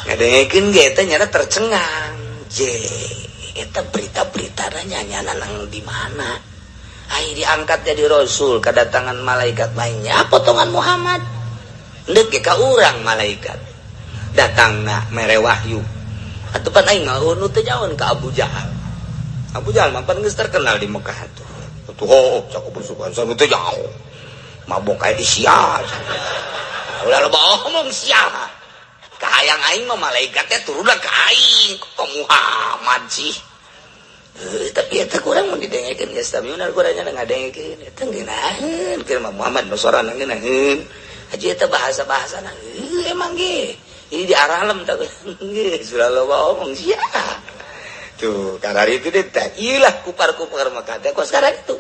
ngadengekeun ge teh nyana tercengang. Eta berita-berita nyanyian nang di mana? Ai diangkat jadi rasul, kedatangan malaikat lainnya potongan Muhammad. Endeuh ge ka urang malaikat. Datangna mere wahyu. Atupan aing ngaun teh jaon ka Abu Jahal. Abu Jahal mah pan geus terkenal di Mekah tuh. Tuh cakep busukan sanu teh jauh. Mabok kayak di sia. Ulah loba omong sia. Kahayang aing mah malaikatnya turunlah ke aing ke Muhammad sih. Tapi eta kurang mun didengekeun geus tapi bener kurangnya ngadengekeun eta ngeunaheun keur Muhammad nu sorana ngeunaheun. Haji eta bahasa-bahasana emang ge. Ini di aralem tah geus ulah loba omong sia. Tuh karari itu teh ieulah kupar-kupar Mekah teh kos sekarang itu.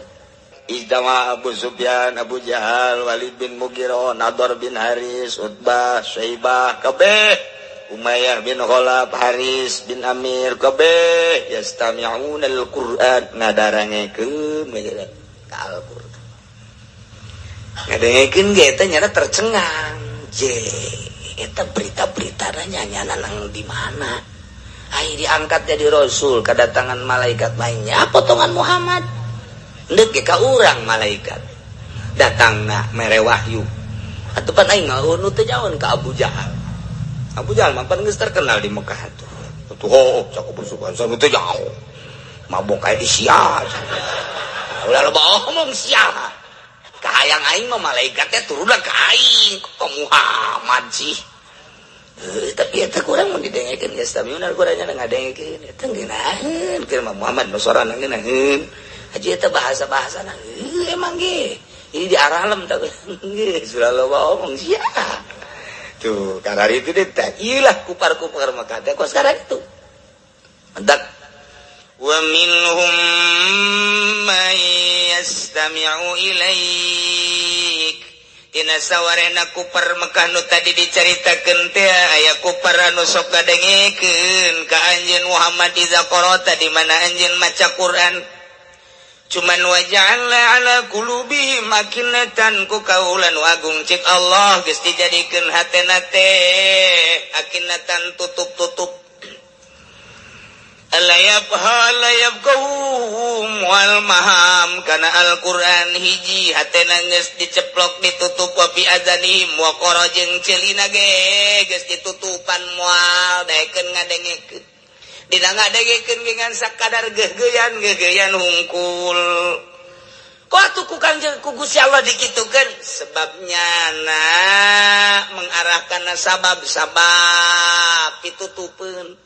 Ijtama Abu Sufyan, Abu Jahal, Walid bin Mughirah, Nadhr bin Haris, Utbah, Syaibah, kabeh Umayyah bin Khalaf, Haris bin Amir, kabeh yastami'una al-Qur'an ngadarangekeun Al-Qur'an. Ngadengekeun ge teh nyana tercengang. Eta berita-berita nyanyian nang di mana? Ai diangkat jadi rasul, kedatangan malaikat lainnya potongan Muhammad. Endeuh ge ka urang malaikat. Datangna mere wahyu. Atupan aing ngaun teh jaon ka Abu Jahal. Abu Jahal mah pan geus terkenal di Mekah tuh. Tuh cakep busukan sanu teh jauh. Mabok kayak di sia. Ulah loba omong sia. Kahayang aing mah malaikatnya turunlah ka aing ke Muhammad sih. Tapi eta kurang mun didengekeun geus tapi bener kurangnya ngadengekeun eta ngeunaheun keur Muhammad nu sorana ngeunaheun. Haji eta bahasa-bahasana emang ge. Ini di aralem tah geus ulah loba omong sia. Tuh karari itu teh ieulah kupar-kupar Mekah teh kos sekarang itu. Mentak wa minhum may yastami'u ilaik. Tina sawarena kupar Mekah nu tadi dicaritakeun teh aya kupar anu sok ngadengekeun ka anjeun Muhammad iza qara'ta di mana anjeun maca Quran. Cuman waja'alna ala qulubihim akinnatan ku kaulan agung cik Allah geus dijadikeun hatena teh akinnatan tutup-tutup. Alayabqahum wal maham kana Al-Qur'an hiji hatena geus diceplok ditutup wa fi azanihim wa qara jeung ceulina ge geus ditutupan moal daekeun ngadengekeun. Dina ngadengekeun dengan sakadar geugeyan hungkul. Kok atuh ku Kangjeng ku Gusti Allah dikitukeun? Sebabnya mengarahkan sabab pitutupeun.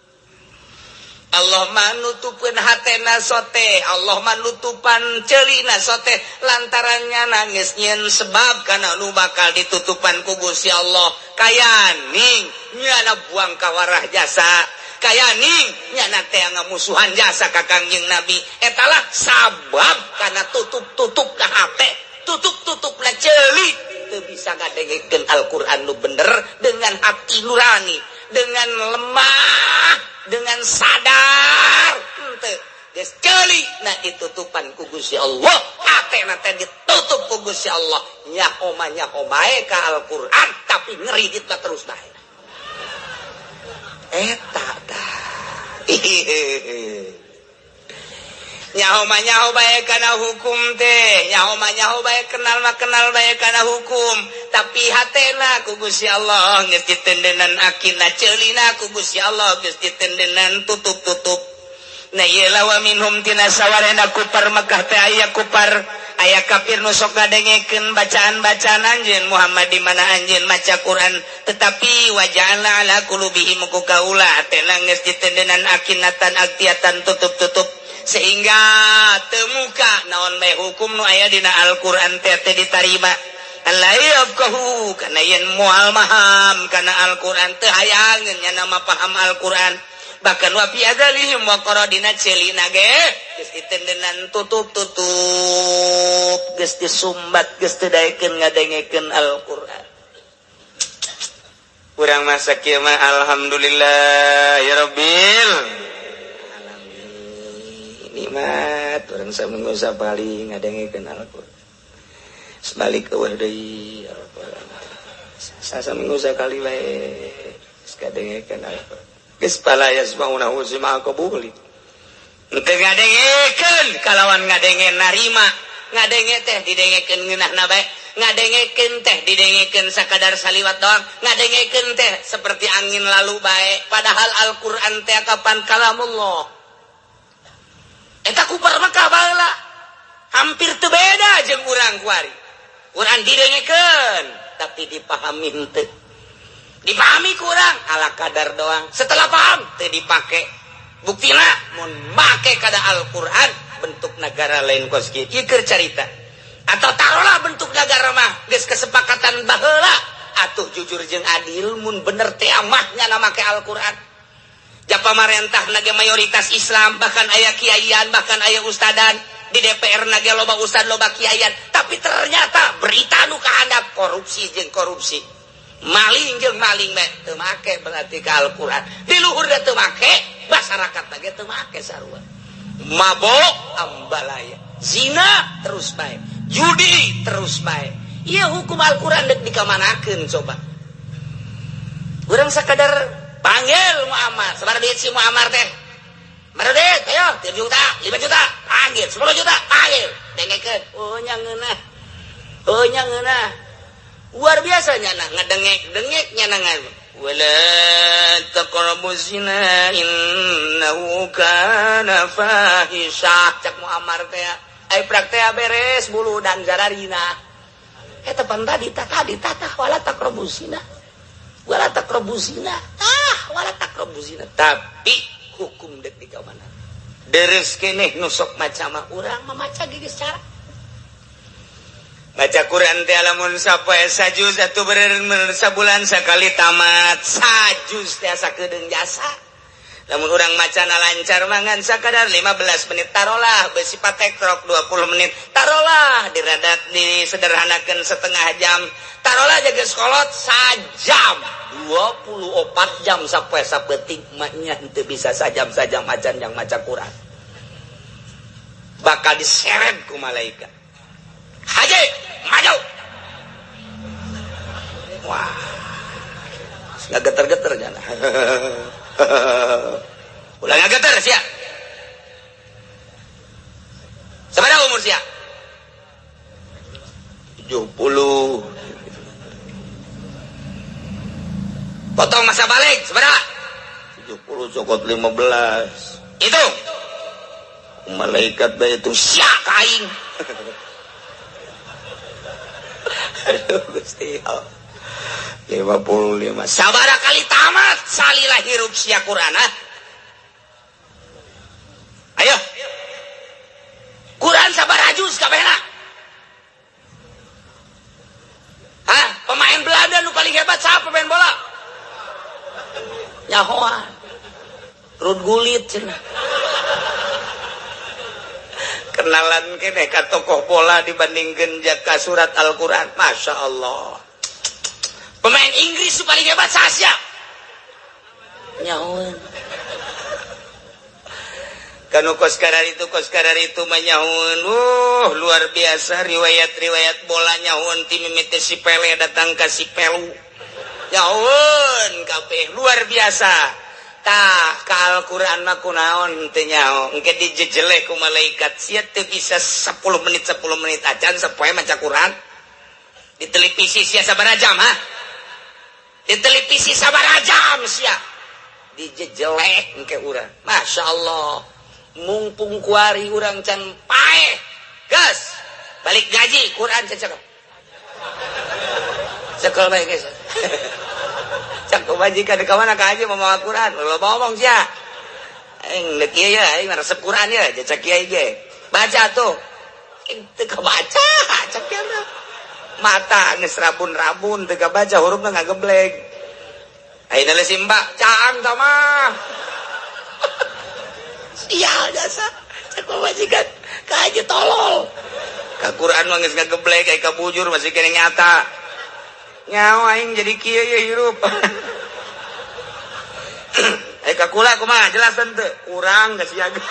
Allah manutupeun hatena sote, Allah manutupan ceulina sote lantarannya nangis nyeun sebab kana nu bakal ditutupan ku Gusti Allah. Kayaning nyana buang kawarah jasa. Kaya ning nyana teh ngamusuhan jasa ka Kangjeng Nabi etalah sabab kana tutup-tutup ka hate tutup-tutup na ceuli teu bisa ngadengekeun Al-Qur'an nu bener dengan hati nurani dengan lemah dengan sadar henteu geus ceuli na ditutupan ku Gusti Allah hatena teh ditutup ku Gusti Allah nyaho bae ka Al-Qur'an tapi ngeridit terus bae eta dah nyaho bae kana hukum teh nyaho bae kenal bae kana hukum tapi hatena ku Gusti Allah geus ditendeunan akina ceulina ku Gusti Allah geus ditendeunan tutup-tutup. Na ieu wa minhum tina sawarena kupar Mekah teh aya kupar aya kafir nu sok ngadengekeun bacaan-bacaan anjeun Muhammad di mana anjeun maca Quran tetapi waja'alna ala qulubihim ku kaula tena geus ditendeunan akinatan aktiatan tutup-tutup sehingga teu muka naon bae hukum nu aya dina Al-Qur'an teh ditarima. Allah yafqahu kana yen moal maham kana Al-Qur'an teu hayangeun nya nama paham Al-Qur'an. Bahkan wa fi adzalihim wa qaradina celina ge geus ditendeunan tutup-tutup geus disumbat geus teu daekeun ngadengekeun Al-Qur'an. Urang masa kieu mah alhamdulillah ya rabbil alamin. Nikmat urang saminggu sapali ngadengekeun Al-Qur'an. Sebalik eueuh deui ya rabbal alamin. Sasaminggu sakali wae Kadengekeun geus palayas maunahu si maha qabuli teu ngadengekeun kalawan ngadenge narima ngadenge teh didengekeun ngeunahna bae ngadengekeun teh didengekeun sakadar saliwat doang ngadengekeun teh seperti angin lalu bae padahal Al-Qur'an teh kapan kalamullah eta kupar Mekah baheula hampir teu beda jeung urang kuari Quran didengekeun tapi dipahami henteu dipahami kurang ala kadar doang setelah paham teu dipake buktina mun make kada Al-Qur'an bentuk negara lain kos kieu keur carita atau taruhlah bentuk negara mah geus kesepakatan baheula atuh jujur jeung adil mun bener teh mah nyana make Al-Qur'an ja pamarentah nage mayoritas Islam bahkan aya kiaian bahkan aya ustadan di DPR nage loba ustad loba kiaian tapi ternyata berita nu kahandap korupsi jeung korupsi maling jeung maling mah teu make berarti ka Al-Qur'an di luhur da teu make masyarakat lagi teu make sarua mabok ambalaya zina terus bae judi terus bae ieu hukum Al-Qur'an deuk dikamanakeun coba urang sakadar panggil Muhammad sabar duit si Muhammad teh Maradit, ayo 3 juta, 5 juta, panggil 10 juta, panggil dengekeun oh nya ngeunah luar biasa nyana ngedengek nyana wala taqrabuz zina innahu kana fahisha cak Muammar teh ai praktek beres bulu dan zararina eta pan tadi wala taqrabuz zina wala taqrabuz zina tapi hukum deuk di kamana deres keneh nu sok maca mah urang mamaca geus cara baca Quran teh lamun sapoe sajuz atuh beureun sabulan sakali tamat sajuz teh sakedeung jasa lamun urang macana lancar mangan sakadar 15 menit tarolah bersifat tekrok 20 menit tarolah diradat disederhanakeun setengah jam tarolah jaga sekolot sajam 24 jam sapoe sapeting maknya henteu bisa sajam-sajam macan yang maca Quran bakal diseret ku malaikat haji maju wah nggak geter-geter jana ulah nggak geter sia sabaraha umur sia 70 potong masa balik sabaraha 70 cokot 15 itu malaikat bae itu sia kaing aduh Gusti Allah 55 sabaraha kali tamat salilah hirup sia Quran ayo Quran sabaraha juz kabehna pemain Belanda nu paling hebat siapa pemain bola nyahoan Rud Gullit cenah kenalan kene ka tokoh bola dibandingkeun ka surat Al-Qur'an Masya Allah pemain Inggris paling hebat sasya nyahoan kanu koskarar itu menyahoan luar biasa riwayat bola nyahoan tim mimiti si Pele datang ka si Pelu nyahoan kabeh luar biasa tah ka Al-Qur'an mah kunaon teu nyaho engke dijejeleh ku malaikat sia teu bisa 10 menit acan sapoe maca Quran di televisi sia sabaraha jam di televisi sabaraha jam sia dijejeleh engke urang Masya Allah mumpung kuari urang can pae geus balik gaji Quran cekel bae geus cak majikan di kamana ka haji mau Quran lo ngomong sia aing deuk ieu ya aing resep Quran ya cak kiai ge baca tuh teu kabaca cak kieu mata geus rabun-rabun teu kabaca hurufna ngageblek ayeuna le simba caang tah mah sia jasa cak majikan ka haji tolol ka Quran mah geus ngageblek aya ka bujur masih kene nyata nyawa aing jadi kieu ye hirup ka kula kumaha jelasan teu urang geus siaga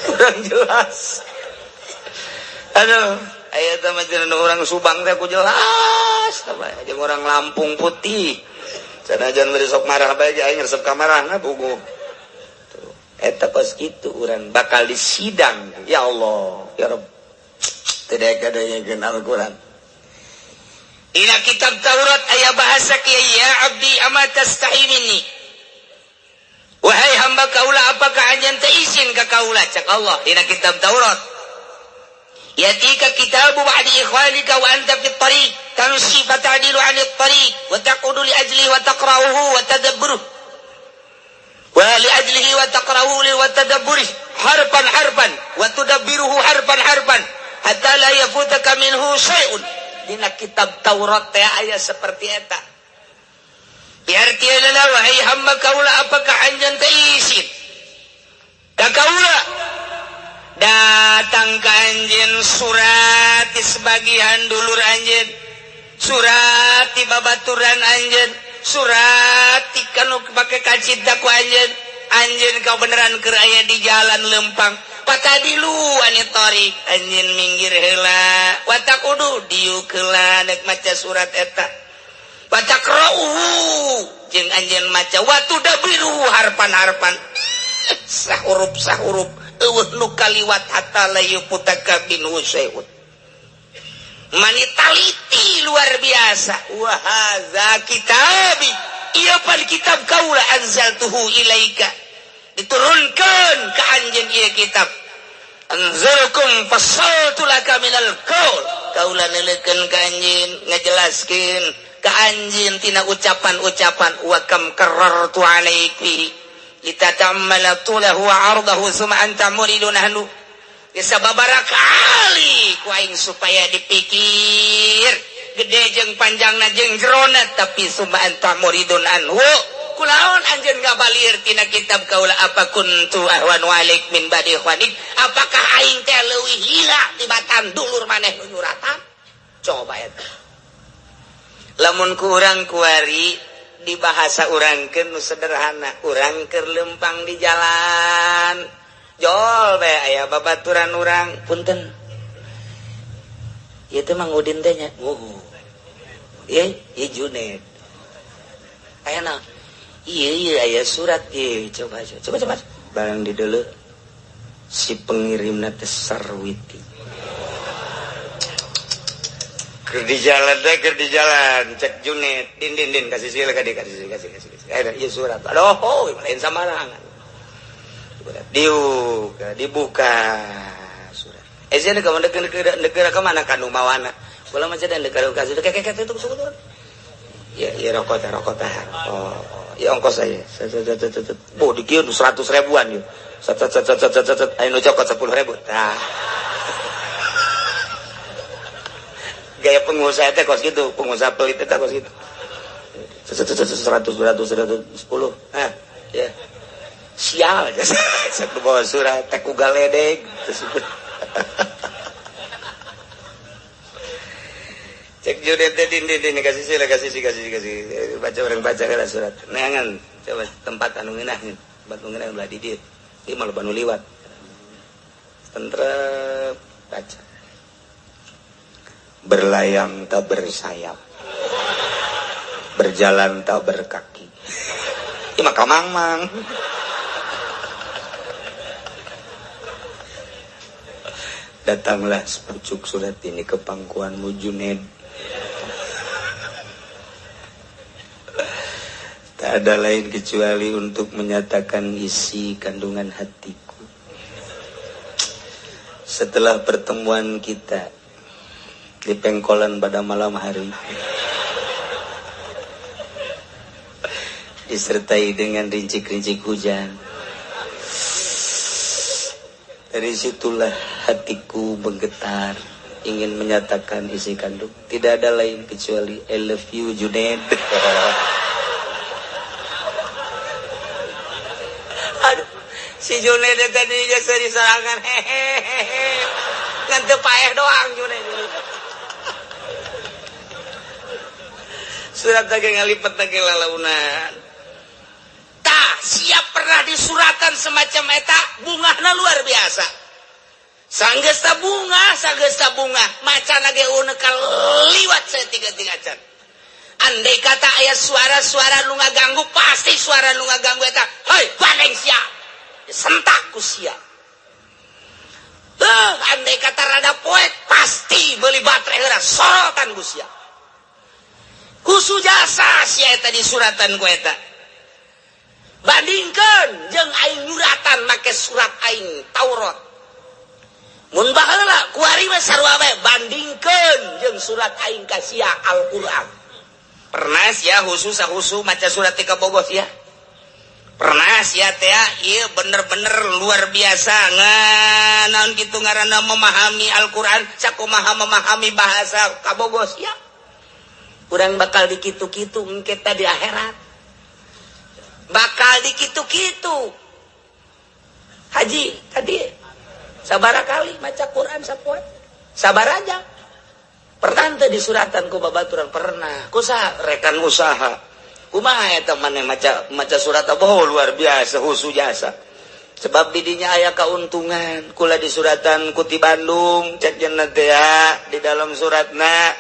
urang jelas aduh aya teh mah jenengan urang Subang teh ku jelas sama jeung orang Lampung putih sanajan besok marah bae aing resep ka marahna buku eta kos kitu urang bakal disidang ya Allah ya Rabb teu kadaya Al-Qur'an. Ina kitab Taurat aya bahasa kieu ya abdi ama tastahi minni. Wahai hamba kaula apakah anjeun teu izin ka kaula cak Allah dina kitab Taurat. Yatika kitabu ba'di ikhwanika wa anta fit tariq tamshi fata'dilu 'anil tariq wa taqudu li ajlihi wa taqra'uhu wa tadabburuh wa li ajlihi wa taqra'uhu wa tadabburihi harfan harfan wa tudabbiruhu harfan harfan hatta la yafutaka minhu syai'un. Dina kitab Taurat teh aya seperti eta. Biarti adalah wahai hamba kaula apakah anjeun teu izin ka kaula datang ka anjeun surat di sebagian dulur anjeun surat di babaturan anjeun surat di kanu pake kacinta ku anjeun kau beneran keur aya di jalan lempang patadilu anu tarik anjeun minggir heula wa taqudu diuk heula dek maca surat eta Watakra'uhu jeung anjeun maca wa tudabiruhu harpan-harpan sahuruf eueuh nu kaliwat hatta la yuputaka minhu syai'un. Manitaliti luar biasa. Wa hadza kitabi ieu pan kitab kaula anzaltuhu ilaika diturunkeun ka anjeun ieu kitab. Anzalkum fasaltu laka minal qaul kaula neuleukeun ka anjeun ngajelaskeun ka anjeun tina ucapan-ucapan wa kam karartu alaiki litatammala tulahu wa ardahu summa anta muridun ahlu sababaraha kali ku aing supaya dipikir gede jeung panjangna jeung jerona tapi summa anta muridun anhu kunaon anjeun ngabalir tina kitab kaula apa kuntu ahwanu alaik min badi ikhwanik apakah aing teh leuwih hila tibatan dulur maneh nu nyuratan coba eta lamun ku urang kuari di bahasa urangkeun nu sederhana urang keur lempang di jalan jol bae aya babaturan urang punten ieu teh Mang Udin teh nya ieu Junaid aya naon ieu aya surat ieu coba barang di deuleu si pengirimna teh Sarwiti keur di jalan cek Junaid din kasih sila kasih ada ieu surat aduh lain samarangan dibuka surat ejana ka negara ka mana kanu mawana ulah mah jadi negara ka sudah kakek itu surat ya rokok oh ya ongkos saya oh dikieu 100 ribuan yuk anu cokot 10.000 tah gaya pengusaha teh kos gitu pengusaha pelit teh kos gitu 100 10 ya sial satu bawa surat teh ku galedeg tersebut cek Junaid teh din kasih sila kasih baca kana surat neangan coba tempat anu ngeunah tempat anu ngeunah ulah di dieu ieu mah loba nu liwat tentrep baca berlayang tak bersayap berjalan tak berkaki ieu mah kamang datanglah sepucuk surat ini ke pangkuanmu Junaid. Tak ada lain kecuali untuk menyatakan isi kandungan hatiku. Setelah pertemuan kita di pengkolan pada malam hari, disertai dengan rincik-rincik hujan. Dari situlah hatiku bergetar ingin menyatakan isi kandung. Tidak ada lain kecuali I love you Junaid. Aduh, si Junaid tadi jasa diserangan hehehe. Ngan teu paeh doang Junaid. Surat lagi ngalipet lagi lalaunan. Siap pernah disuratan semacam eta bungahna luar biasa sanggesta bunga macana ge unekal liwat saya tiga-tiga can andai kata aya suara-suara nu ngaganggu pasti suara nu ngaganggu eta hei bandeng sia sentak ku sia andai kata rada poek pasti beli baterai heura sorotan ku sia kusu jasa sia eta di suratan ku eta bandingkeun jeung aing nyuratan make surat aing Taurat mun baheula kuari mah sarua bae bandingkeun jeung surat aing ka sia Al-Qur'an. Pernah sia khusus maca surat ti kabogoh sia pernah sia teh ieu bener-bener luar biasa naon kitu ngaranna memahami Al-Qur'an sakumaha memahami bahasa kabogoh sia urang bakal dikitu-kitu engke teh di akhirat bakal dikitu-kitu haji tadi sabaraha kali maca Quran sapoe sabar aja pernah teh di suratan ku babaturan pernah kusaha rekan usaha kumaha eta maneh maca surat apa luar biasa husu jasa sebab didinya aya kauntungan kula di suratan ku ti Bandung cenah teh di dalam suratna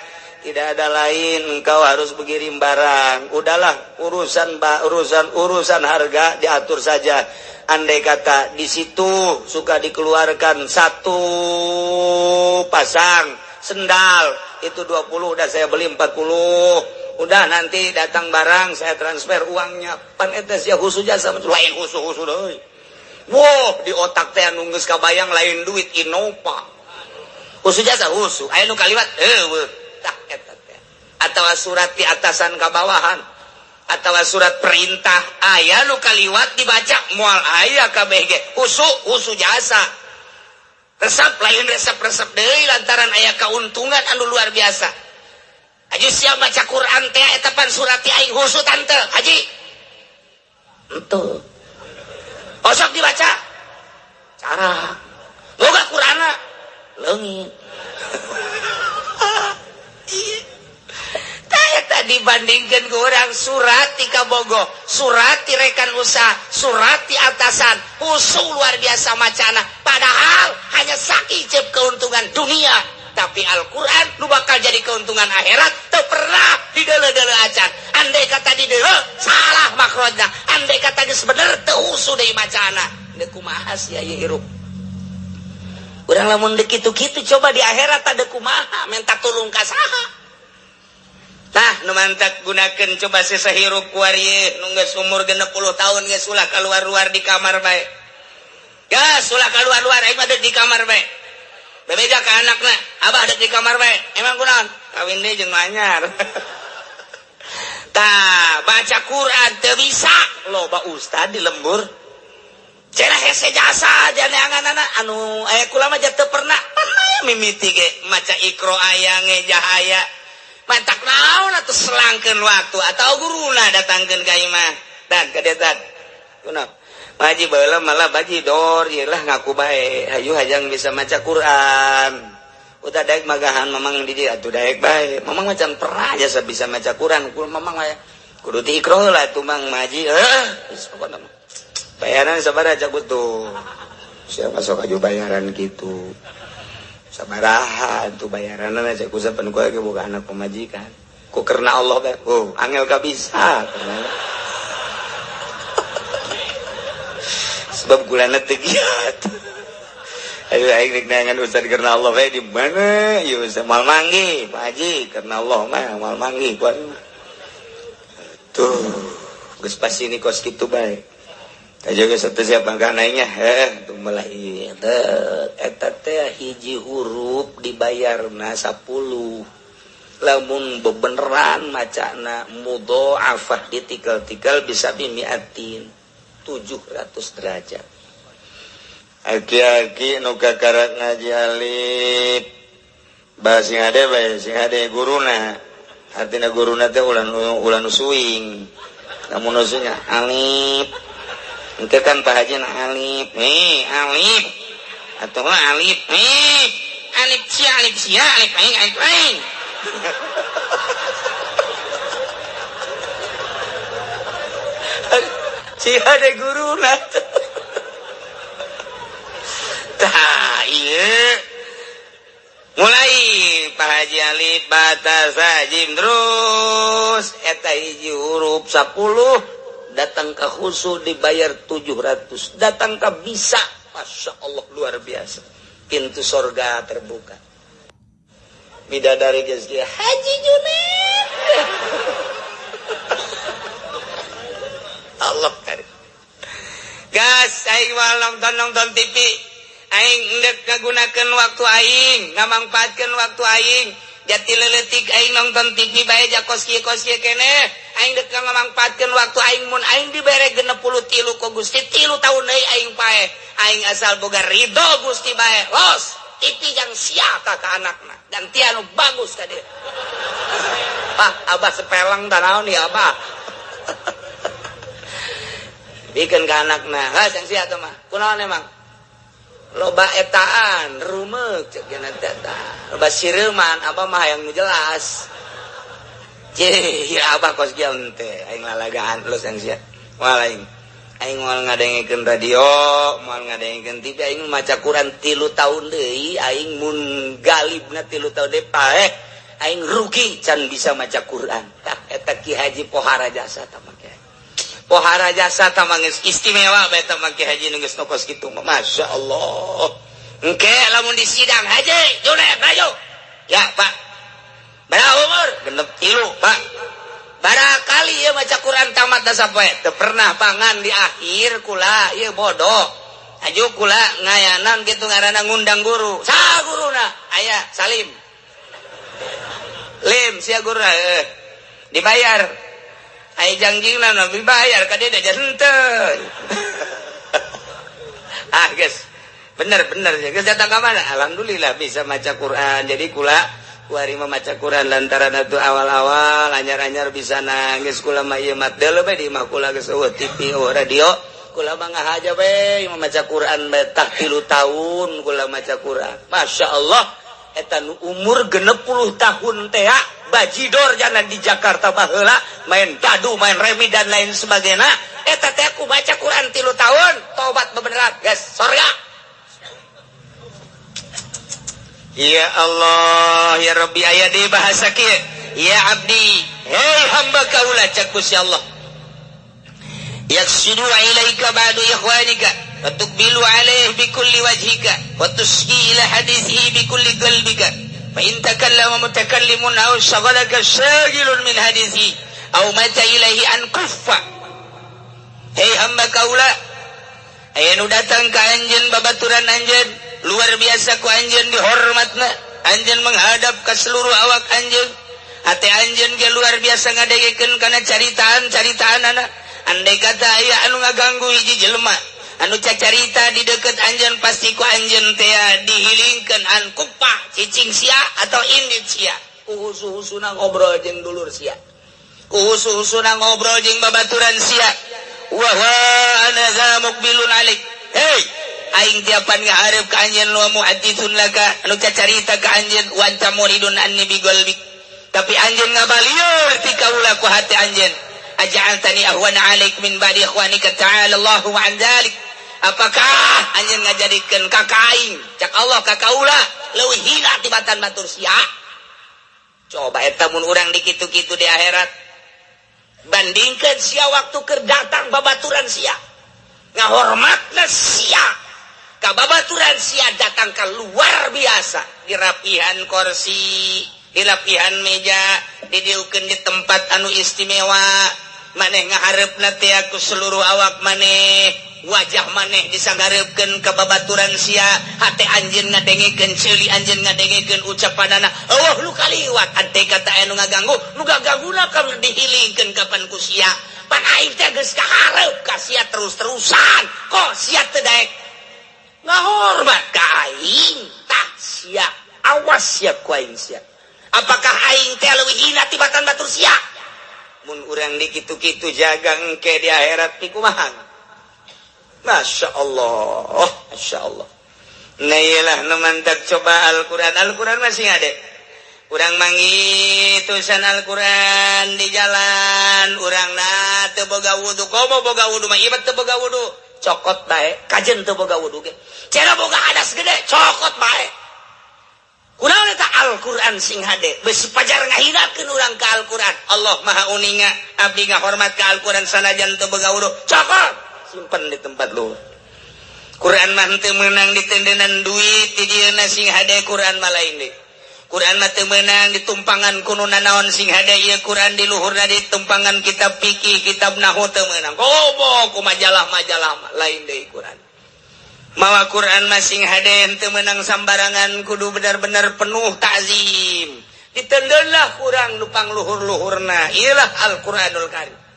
tidak ada lain engkau harus mengirim barang udahlah urusan harga diatur saja andai kata di situ suka dikeluarkan satu pasang sendal itu 20 udah saya beli 40 udah nanti datang barang saya transfer uangnya pan eta sia husu jasa lain husu deui wow di otak teh anu geus kabayang lain duit Innova husu jasa husu aya nu kaliwat eueuh tak eta teh atawa surat di atasan ka bawahan atawa surat perintah aya nu kaliwat dibaca moal aya kabeh ge husu jasa resep lain resep deui lantaran aya kauntungan anu luar biasa haji sia baca Quran teh eta pan surat ti aing husu tante haji henteu osok dibaca cara boga Qur'ana leungit dibandingkan ke orang surat di kabogoh surat di rekan usaha surat di atasan usul luar biasa macana padahal hanya sakijep keuntungan dunia tapi Al-Quran lu bakal jadi keuntungan akhirat teu pernah didele-dele acan andai kata didele salah makrotna andai kata geus bener teu usul deui macana deuk kumaha sia ieu hirup urang lamun deuk kitu-kitu coba di akhirat teh kumaha minta tulung ka saha. Nah, nu mantak gunakeun coba sesahirup kuari nu geus umur 60 tahun geus ulah keluar-luar di kamar bae. Gas ulah keluar-luar aing mah di kamar bae. Bebeja ka anakna, abah ada di kamar bae. Emang kunaon? Kawin deui jeung anyar. Tah, baca Quran teu bisa loba ustad di lembur. Cenah hese jasa janeanganana anu aya kula mah teu pernah mimiti ge maca Iqra aya ngejah aya. Mantak naon atuh selangkeun waktu atau guruna datangkeun ka imah dan kadetat kunaon maji baheula malah baji dor ieu lah ngaku bae hayu hajang bisa maca Quran udah daek magahan mamang di dieu atuh daek bae mamang macan pernah aja bisa maca Quran kul mamang aya kudu ti Iqra lah tuh mang maji geus pokona mah bayaran sabaraha cagut tuh sia masuk aju bayaran gitu sabaraha itu bayaranna cek usapan ku ge boga anak pemajikan ku karena Allah bae angel ka bisa karena sebab gulana teu giat ayo aing rek nangan ustad karena Allah bae di mana ieu mal manggi Pak Haji karena Allah mah mal manggi ku tuh geus pasti ni kos kitu bae juga satu siapa kanainya tuh mulai eta teh hiji huruf dibayarna 10 lamun bebeneran macana mudhoafah ditikal-tikal bisa bimiatin 700 derajat aki-aki nu kakarak ngaji alif bahas sing ade bae sing ade guruna artina guruna teh ulan usuing namun usunya alif engke kan Pak Haji na alif alif atuh alif alif sia alif aing si ada guruna tah ieu mulai Pak Haji alif batas hajim terus eta hiji huruf 10 datang ke khusu dibayar 700 datang ke bisa Masya Allah luar biasa pintu surga terbuka bidadari geus Haji Junaid Allah karim gas aing mau nonton TV aing endek ngagunakeun waktu aing ngamangpaatkeun waktu aing jati leuletik aing nonton TV bae jakos kieu keneh aing dek ngamangpaatkeun waktu aing mun aing dibere 63 ku Gusti 3 tahun deui aing pae aing asal boga ridho Gusti bae los TV yang sia ka anakna gantian bagus ka dieu Pak abah sepeleng tah naon ieu abah bikin ke anakna yang sia tuh mah kunaon emang loba etaan rumeuk cek gana tata loba sireuman abah mah yang jelas ya abah kos kieu teh aing lalagaan los yang sia moal aing moal ngadengikeun radio moal ngadengikeun TV aing maca Quran 3 tahun deui aing mun galibna 3 tahun deui pae aing rugi can bisa maca Quran tah eta Ki Haji Pohara Jasa tah Pohara Jasa tamangis istimewa bae tamang Ki Haji nu geus nokos kitu Masya Allah engke lamun di sidang Haji Junaid ayo ya Pak berapa umur genep 3 Pak barakali ieu maca Quran tamat da sapoe teu pernah pangan di akhir kula ieu bodoh aju kula ngayanan kitu ngaranna ngundang guru saha guruna aya Salim Lim sia guruna dibayar ai jangjingna nabi bayar ka dia aja henteu guys bener ya geus datang ka mana alhamdulillah bisa maca Quran jadi kula kuari maca Quran lantaran atuh awal-awal anyar-anyar bisa nangis kula mah ieu mat deuleu bae di mah kula geus TV radio kula mah ngahaja bae maca Quran bae tah 3 tahun kula maca Quran Masya Allah eta nu umur 60 tahun teh bajidor jalan di Jakarta baheula main dadu main remi dan lain sebagainya eta teh aku baca Quran 3 tahun tobat bebeneran guys surga ya Allah ya Rabbi aya di bahasa kieu ya abdi hei hamba kaula cak Gusti Allah yaksidu ilaika ba'du ikhwanika wa tuqbilu alaihi bikulli wajhika wa tusgi ila hadithihi bikulli qalbika fa in takallama mutakallimun aw shaghalaka shagilun min hadithi aw mata ilaihi an kuffa hei hamba kaula aya nu datang ka anjeun babaturan anjeun luar biasa ku anjeun dihormatna anjeun menghadap ka seluruh awak anjeun hate anjeun ge luar biasa ngadengkeun kana caritaan-caritaanana andai kata aya anu ngaganggu hiji jelema anu cacarita di deket anjeun pasti ku anjeun teh dihilingkeun an kupah cicing sia atau indit sia ku husu-husuna ngobrol jeung dulur sia ku husu-husuna ngobrol jeung babaturan sia wa ana zamuk bilun alik hei aing tiapan ngahareup ka anjeun lu muhadditsun laka anu cacarita ka anjeun wa anta muridun anni bi qalbik tapi anjeun ngabalieur ti kaula ku hati anjeun aj'altani ahwana 'alaik min ba'di ikhwanika ta'ala Allahu 'an dzalik apakah anjeun ngajadikeun kakak aing cak Allah ka kaula leuwih hina tibatan batur sia coba eta mun urang di kitu-kitu di akhirat bandingkeun sia waktu keur datang babaturan sia ngahormatna sia ka babaturan sia datang ka luar biasa dirapihan kursi dirapihan meja didieukeun di tempat anu istimewa maneh ngahareupna teh aku seluruh awak maneh wajah maneh disanggareupkeun ka babaturan sia hate anjeun ngadengikeun ceuli anjeun ngadengikeun ucapanana Allah lu kaliwat andai kata anu ngaganggu nu gaganguna kam dihilingkeun kapan ku sia pan aing teh geus kahareup ka sia terus-terusan kok sia teu daek ngahormat ka aing tah sia awas sia ku aing sia apakah aing teh leuwih hina tibatan batur sia mun urang di kitu-kitu jaga engke di akhirat ti kumaha Masya Allah Masya Allah nah iyalah nu mantap coba Al-Quran masih ada urang mangi tulisan Al-Quran di jalan urang na teu boga wudu komo boga wudu mah ieu teu boga wudu cokot bae kajen teu boga wudu ge cenah boga hadas gede cokot bae kunaon eta Al-Qur'an sing hade beus pajar ngahinakeun urang ka Al-Qur'an. Allah Maha Uninga abdi ngahormat ka Al-Qur'an sanajan teu boga urut cokot simpen di tempat luhur. Quran mah teu meunang ditendenan duit di dieuna sing hade Quran mah lain deui. Quran mah teu meunang ditumpangan kuno nanaon sing hade ieu Quran di luhurna ditumpangan kitab fikih kitab nahwu teu meunang. Gobo ku majalah-majalah lain deui Quran. Mawa Quran mah sing hade teu meunang sambarangan kudu benar-benar penuh takzim. Ditendeunlah kurang nu pangluhur-luhurna. Ieulah Al-Qur'anul Karim.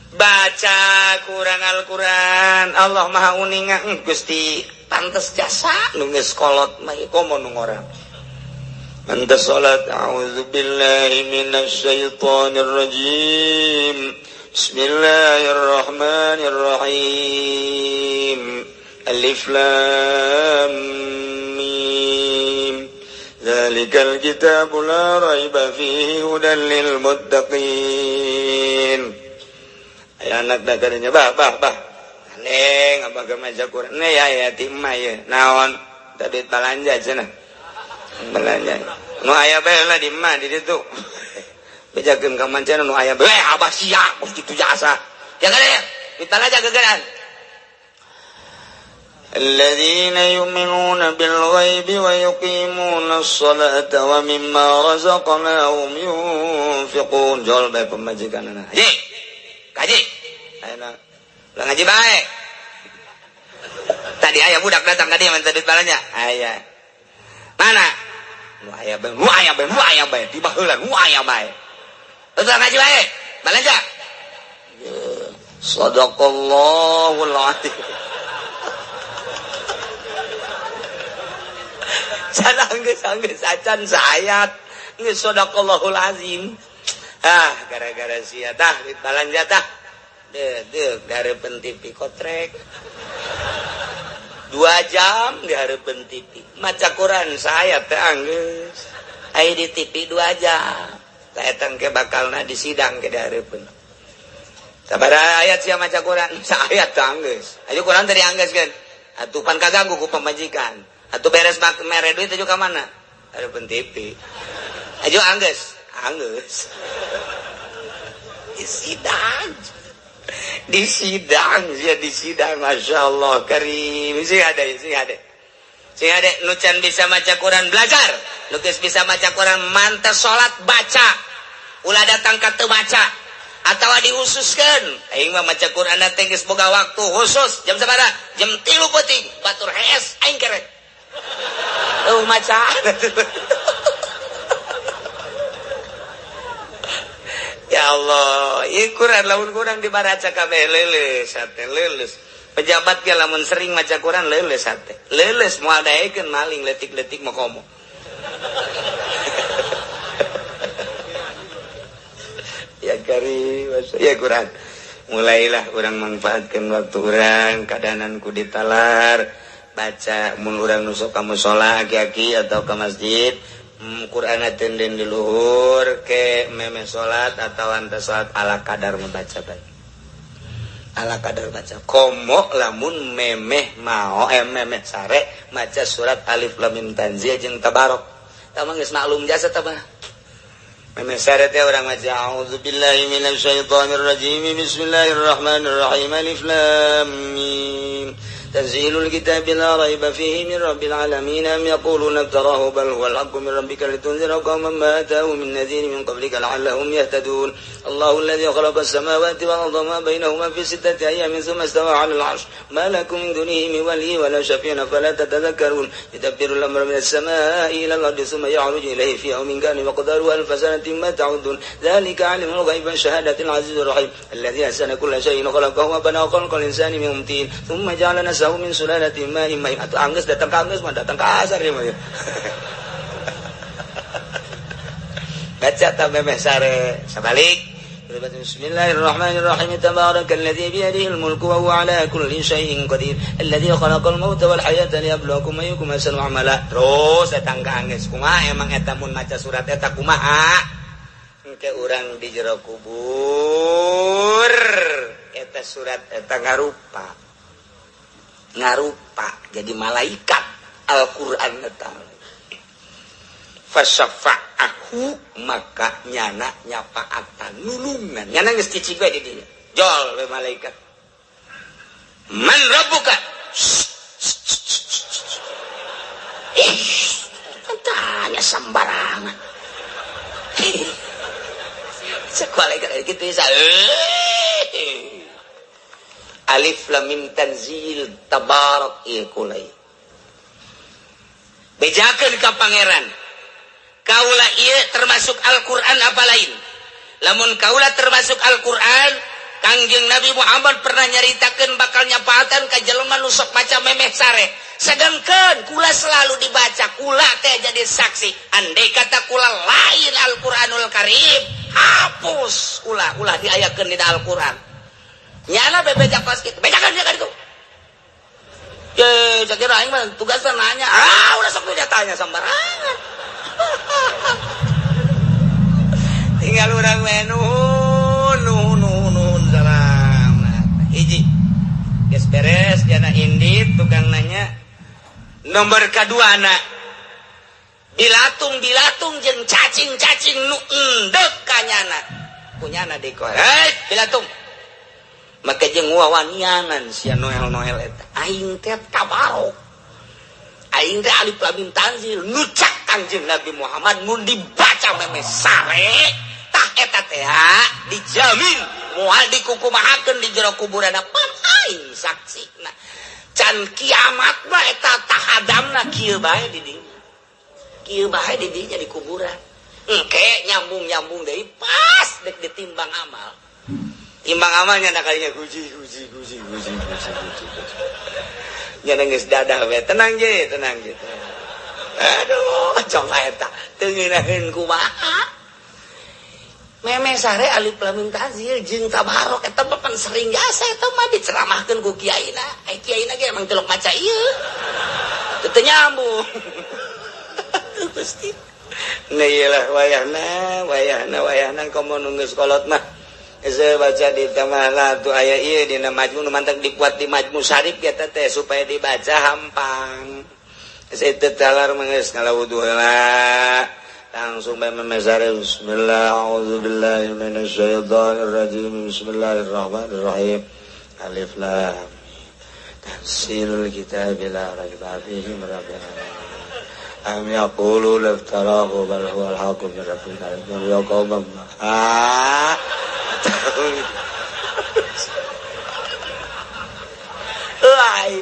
Baca kurang Al-Quran Allah Maha Uninga Gusti pantes jasa nu geus kolot mah komo nu ngorang. Anta salat a'udzubillahi minasyaitonir rajim. Bismillahirrahmanirrahim. Alif lam mim. Dzalikal kitabu la raiba fihi hudan lil muttaqin. Aya anak dagarnya bah neng abah ge maca Quran ne ya timah ye naon tadi balanja cenah belanja nu aya bae lah di mah di ditu bejakeun ka mancana nu aya bae abah siap kitu jasa ya kan ya ditalaja gegeran alladzina yu'minuna bil ghaibi wa yuqimuna as-salata wa mimma razaqnahum yunfiqun jol bae pemajikanna ye kaji ayeuna ulah ngaji bae tadi aya budak datang ka dieu minta duit balanja aya mana nu aya bae tiba heula nu aya bae ulah ngaji bae balanja sadaqallahul azim geus acan saayat geus sadaqallahul azim. Gara-gara sia tah duit balanja tah deuk dihareupeun TV kotrek 2 jam dihareupeun TV maca Quran saya teh anggeus aya di TV 2 jam tah eta engke bakalna disidang ke dihareupeun sabaraha ayat sia maca Quran saayat teh anggeus aya Quran teh dianggeuskeun atuh pan kaganggu ku pamajikan atuh beres mere duit atuh ka mana hareupeun TV ayo anggeus disidang Masya Allah karim sing ada nu can bisa maca Quran belajar nu geus bisa maca Quran mantes salat baca ulah datang ka teu baca atawa dihususkeun aing mah maca Quran teh geus boga waktu khusus jam sabaraha jam 3 peuting batur hees aing kerek maca ya Allah, ieu Quran lamun kurang dibaraca kabeh leuleus hate leuleus. Pejabat ge lamun sering maca Quran leuleus hate. Leuleus moal daekeun maling letik-letik mah komo. Ya kari ya Quran. Mulailah urang manfaatkeun waktu urang kadanan ku ditalar baca mun urang nu sok ka mushola aki-aki atau ke masjid. Quran tenden di luhur ke meme salat atau anta salat ala kadar membaca baik ala kadar baca komo lamun memeh mao memeh sare maca surat alif lam mim tanzil jeung tabarok tamang geus maklum jasa tah memeh sare teh urang maca auzubillahi minasyaitonir rajim bismillahirrahmanirrahim alif lam mim تنزيل الكتاب لا ريب فيه من رب العالمين أم يقولون افتراه بل هو الحق من ربك لتنذر قوما ما أتاهم من نذير من قبلك لعلهم يهتدون الله الذي خلق السماوات والأرض وما بينهما في 6 أيام ثم استوى على العرش ما لكم من دونه من ولي ولا شفيع فلا تتذكرون يدبر الأمر من السماء إلى الأرض ثم يعرج إليه في يوم كان مقداره 1000 سنة ما تعدون ذلك عالم الغيب الشهادة العزيز الرحيم الذي أحسن كل شيء خلقه وبنى خلق الإنسان من طين ثم جعل sahu min sulalati ma'in main atau anggeus datang ka anggeus mah datang ka asar ya mah baca ta memeh sare sabalik bismillahirrahmanirrahim tabarakalladzi bi yadihil mulku wa huwa ala kulli syai'in qadir alladzi khalaqal mauta wal hayata liyabluwakum ayyukum ahsanu amala terus datang ka anggeus kumaha emang eta mun maca surat eta kumaha engke urang di jero kubur eta surat eta ngarupa jadi malaikat Al-Quran eta fasyafa'ahu maka nyana nyapaatan nulungan nyana geus cicing we di dinya jol we malaikat man rabbuka tanya sembarangan sekolaikat gitu bisa alif lam mim tanzil tabarak ikulai bejakeun ka pangeran kaula ieu termasuk Al-Qur'an apa lain lamun kaula termasuk Al-Qur'an Kangjeng Nabi Muhammad pernah nyaritakeun bakal nyapaatan ka jelema nu sok maca memeh sare sedengkeun kula selalu dibaca kula teh jadi saksi andai kata kula lain Al-Qur'anul Karim hapus ulah diayakeun di Al-Qur'an nyana bebejak pas kitu bejakan dia kan itu saya kira aing mah tugasna nanya udah sok dia tanya sembarangan tinggal urang we nuhun salam hiji geus beres jana indit tukang nanya nomor kadua anak bilatung jeung cacing nu endek ka nyana punyana deko bilatung maka jeung wawaniangan sia Noel eta aing teh tabarok aing teh alif lam mim tanzil nucak Kangjeng Nabi Muhammad mun dibaca memeh sare tah eta teh dijamin moal dikukumahakeun di jero kuburanna pan aing saksina can kiamat mah eta tahadamna kieu bae di dinya di kuburan engke nyambung deui pas dek ditimbang amal timbang amalnya nak kalinya guji nyana geus dadah we tenang je aduh coba eta teu ngeunaheun kumaha memeh sare alif lam mim tanzil jeung tabarok eta mah pan sering jasa eta mah diceramahkeun ku kiaina kiaina ge emang telok maca ieu teu nyambung pasti nah iyalah wayahna komo nu geus kolot mah saya baca di tamahna tu aya ieu dina majmu nu mantep dibuat di majmu syarif eta teh supaya dibaca hampang saya tetalar manggeus ngalawudu heula langsung bae memesare bismillah a'udzubillahi minasyaitonir rajim bismillahirrahmanirrahim alif lam tanzilul kitabi la raiba fihi min rabbil alamin am yaqulu laftarahu bal huwal haqqu min rabbil alamin ya qaumam Lai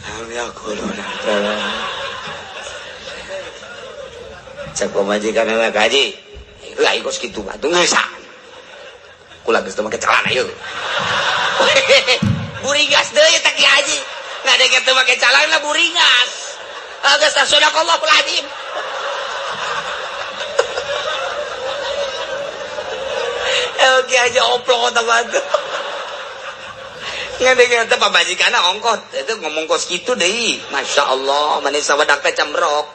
am yaqulu laftarahu cek pemajikan anak haji lai kos kitu mah teu ngeusan kula geus teu make calana ieu buringas deui teh Ki Haji ngadenge teu make calana buringas geus sadaqallahul azim Ki Haji oplok eta bantu ngadenge teh pamajikanna ongkot itu ngomong kos kitu deui masyaallah manis sawadak teh cambrok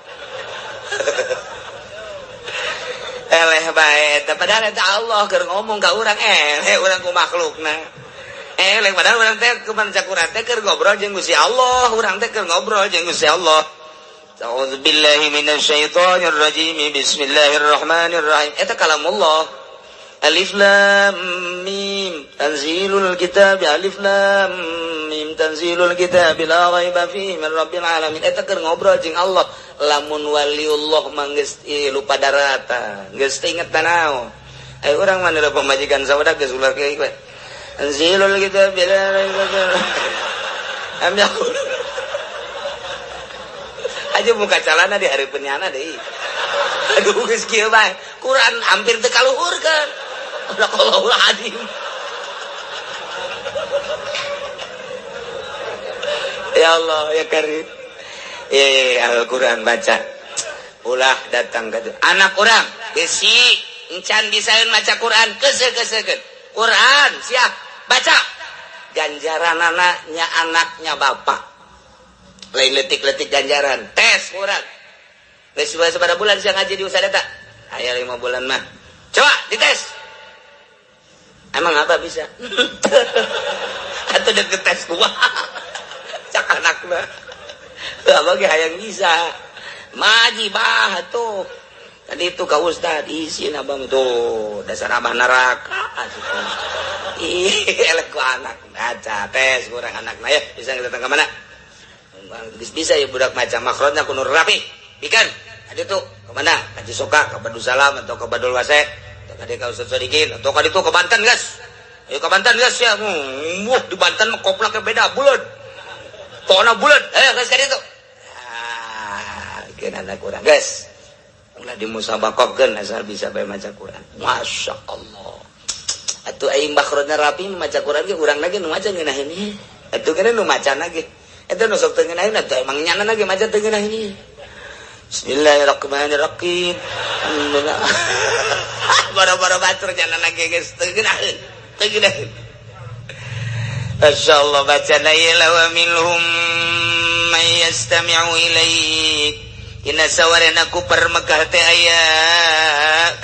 eleh bae padahal eta Allah keur ngomong ka urang urang ku makhlukna eleh padahal urang teh kumaha cakuran teh keur ngobrol jeung Gusti Allah urang teh keur ngobrol jeung Gusti Allah a'udzubillahi minasyaitonir rajim bismillahirrahmanirrahim eta kalamullah alif lam mim tanzilul kitab alif lam mim tanzilul kitab la raiba fihi min rabbil alamin eta keur ngobrol jeung Allah lamun waliullah manggeus lupa darata geus inget tanaon urang mah neuleuh pamajikan sawadak geus ular kieu we tanzilul kitab la raiba am yaqul aja muka calana di hari penyana deui aduh geus kieu bae Quran hampir teu kaluhurkeun sadaqallahul azim ya Allah ya Karim Al-Quran baca ulah datang ke anak orang gesi encan bisaeun maca Quran keuseukeun Quran siap baca ganjaran anaknya bapak lain letik-letik ganjaran tes Quran geus sabaraha bulan sia ngaji di usaha eta aya 5 bulan mah coba dites emang apa bisa atuh deket tes gua cak anakna abah ge hayang bisa maji bah tuh tadi itu kau ustad isin abang tuh dasar abah neraka elek ku anak baca tes kurang anak nah ya bisa datang ke mana bisa ya budak macam makhrajnya kuno rapi bikin tadi tuh ke mana kaji soka ke Badul Salam atau ke Badul Wasek atau tadi kau Ustaz Sodikin atau tadi tuh ke Banten guys ayo ke Banten guys ya di Banten mah koplaknya beda bulat pokoknya bulat ayo guys tadi tuh bikin anak kurang guys ulah dimusabaqahkeun asal bisa bae maca Quran. Masyaallah. Atuh aing makhrajna rapi maca Quran ge urang lagi nu maca ngeunaheun ieu. Atuh kana nu macana ge. Eta nu sok teu ngeunaheun atuh emang nyana ge maca teu ngeunaheun ieu. Bismillahirrahmanirrahim. Alhamdulillah. Bara-bara batur janana ge geus teu ngeunaheun. Teu ngeunaheun. Masyaallah bacana ieu wa minhum may yastami'u ilaik. Ina sawarena ku permekah teh aya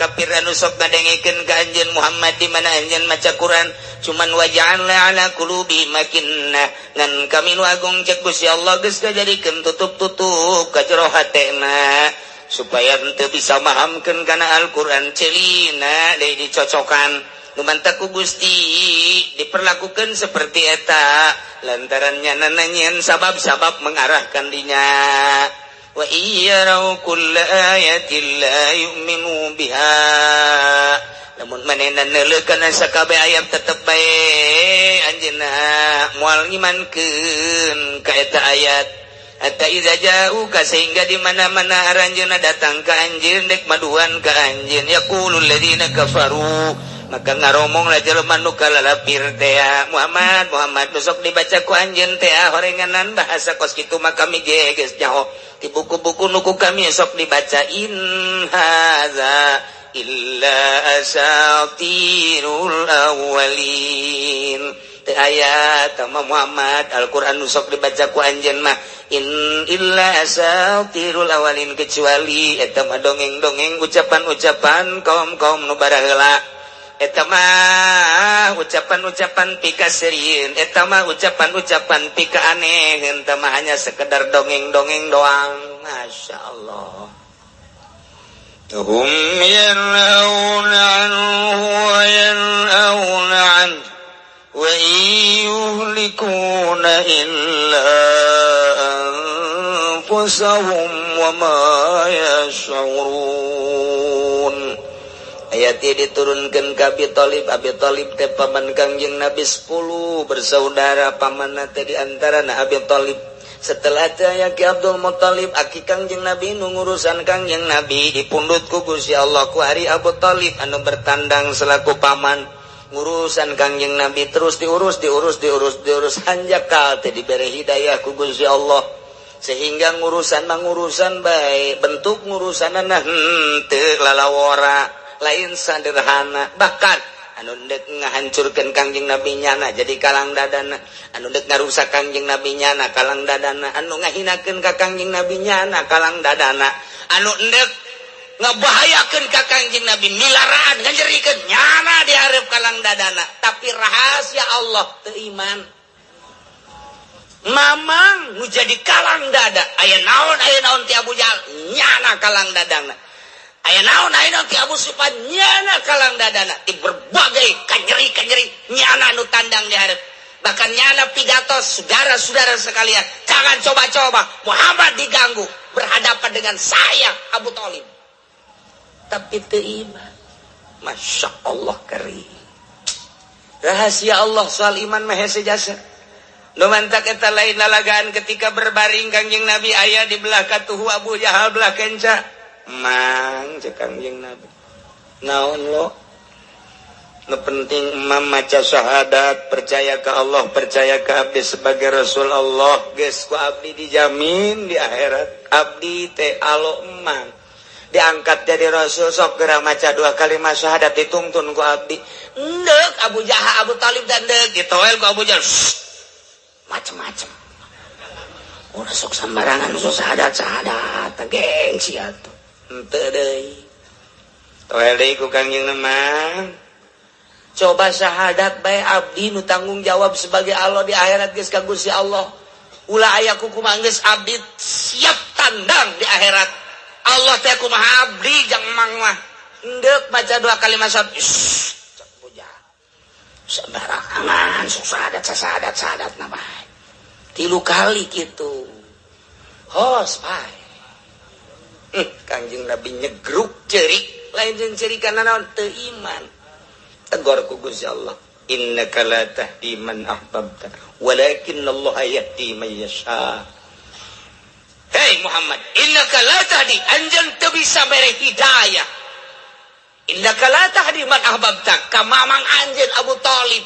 kafir anu sok ngadengikeun ka anjeun Muhammad di mana anjeun maca Quran cuman waja'alna ala qulubi makinna ngan kami nu agung cek Gusti Allah geus ngajadikeun tutup-tutup ka jero hatena supaya henteu bisa mahamkeun kana Al-Qur'an celina deui dicocokan nu mantap ku Gusti diperlakukeun seperti eta lantaran nyana nanyeun sabab-sabab mengarahkan dinya wa iyarau kulla ayatin la yu'minu biha namun manehna neuleukeun sakabeh ayat tetep bae anjeunna moal ngimankeun ka eta ayat hatta iza ja'uka sehingga di mana-mana aranjeunna datang ka anjeun dek maduan ka anjeun yaqulul ladzina kafaru maka ngaromonglah jelema nu kalalapir teh Muhammad nu sok dibaca ku anjeun teh horenganan bahasa kos kitu mah kami geus nyaho di buku-buku nuku kami sok dibaca in hadza illa asatirul awwalin teh ayat sama Muhammad Al-Qur'an nu sok dibaca ku anjeun mah in illa asatirul awwalin kecuali eta mah dongeng-dongeng ucapan-ucapan kaum-kaum nu baraheula eta mah ucapan-ucapan pika serieun eta mah ucapan-ucapan pika aneh eta mah hanya sekedar dongeng-dongeng doang masyaallah hum yanhauna anhu wa yanhauna an wa yuhlikuna illa anfusahum wa ma yash'urun ayat ini diturunkan ke Abi Thalib teh paman Kangjeng Nabi 10 bersaudara pamanna teh di antarana Abi Thalib setelah teh aya Ki Abdul Muthalib aki Kangjeng Nabi nu ngurusan Kangjeng Nabi dipundhut ku Gusti Allah ku hari Abu Thalib anu bertandang selaku paman ngurusan Kangjeng Nabi terus diurus hanjakal teh diberi hidayah ku Gusti Allah sehingga ngurusan baik bentuk ngurusanana henteu lalawora lain sederhana bahkan anu dek ngahancurkeun Kangjeng Nabi nyana jadi kalang dadana anu dek ngarusak Kangjeng Nabi nyana kalang dadana anu ngahinakeun ka Kangjeng Nabi nyana kalang dadana anu dek ngabahayakeun ka Kangjeng Nabi milaraan ngajerikeun nyana di hareup kalang dadana tapi rahasia Allah teu iman mamang nu jadi kalang dada aya naon ti Abu Jahal nyana kalang dadana aya naon ti Abu Sufyan nyana kalang dadana di berbagai kanyeri nyana nu tandang di hareup bahkan nyana pidato saudara-saudara sekalian jangan coba-coba Muhammad diganggu berhadapan dengan saya Abu Thalib tapi teu iman Masya Allah karim rahasia Allah soal iman mah hese jasa nu mantak eta lain lalagaan ketika berbaring Kangjeng Nabi aya di belah katuhu Abu Jahal belah kenca mang cek Kangjeng Nabi naon lo nu penting imam maca syahadat percaya ke Allah percaya ke abdi sebagai Rasul Allah geus ku abdi dijamin di akhirat abdi teh alo emang diangkat jadi Rasul sok geura maca 2 kalimat syahadat ditungtun ku abdi endek Abu Jahal Abu Thalib dan endek ditoel ku Abu Jahal macem-macem udah sok sembarangan sok syahadat gengsi atuh henteu deui toel deui ku Kangjeng Namang coba syahadat bae abdi nu tanggung jawab sebagai Allah di akhirat geus ka Gusti Allah ulah aya kumaha geus abdi siap tandang di akhirat. Allah teh kumaha abdi jang mang mah. Endeup baca 2 kalimat syahadat. Cek puja. Sembarangan sasadat na bae. 3 kali kitu. Hos bae. Kanjeng Nabi nyegruk cerik, lain jeung cerikan naon teu iman. Tegor ku Gusti Allah. Innaka la tahdi man ahbabta, walakin Allah yahdi man yasha. Hei Muhammad, innaka la tahdi, anjeun teu bisa mere hidayah. Innaka la tahdi man ahbabta, ka mamang anjeun Abu Thalib.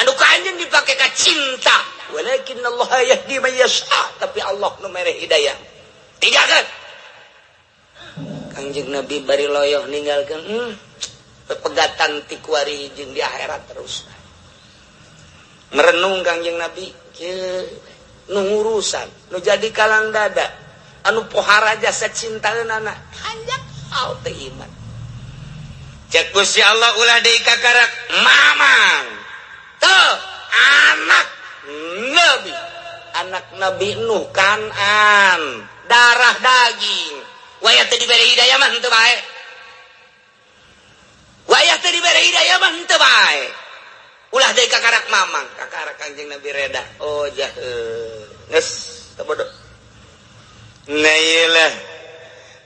Anu ka anjeun dipake ka cinta, walakin Allah yahdi man yasha, tapi Allah nu mere hidayah. Tigakeun. Kanjeng Nabi bari loyoh ninggalkeun pepegatan ti kuari jeung di akhirat terus. Merenung Kanjeng Nabi nu ngurusan, nu jadi kalang dada, anu pohara jasa cintaeunana, hanjak au teu iman. Cek Gusti Allah ulah deui kakarak mamang. Teu anak Nabi. Anak Nabi Nuh Kan'an, darah daging. Wayah teu dibere hidayah mah henteu bae. Wayah teu dibere hidayah mah henteu bae. Ulah deui kakarak mamang, kakarak Kanjeng Nabi reda. Oh jaheuh. Geus teu bodoh. Nah iyalah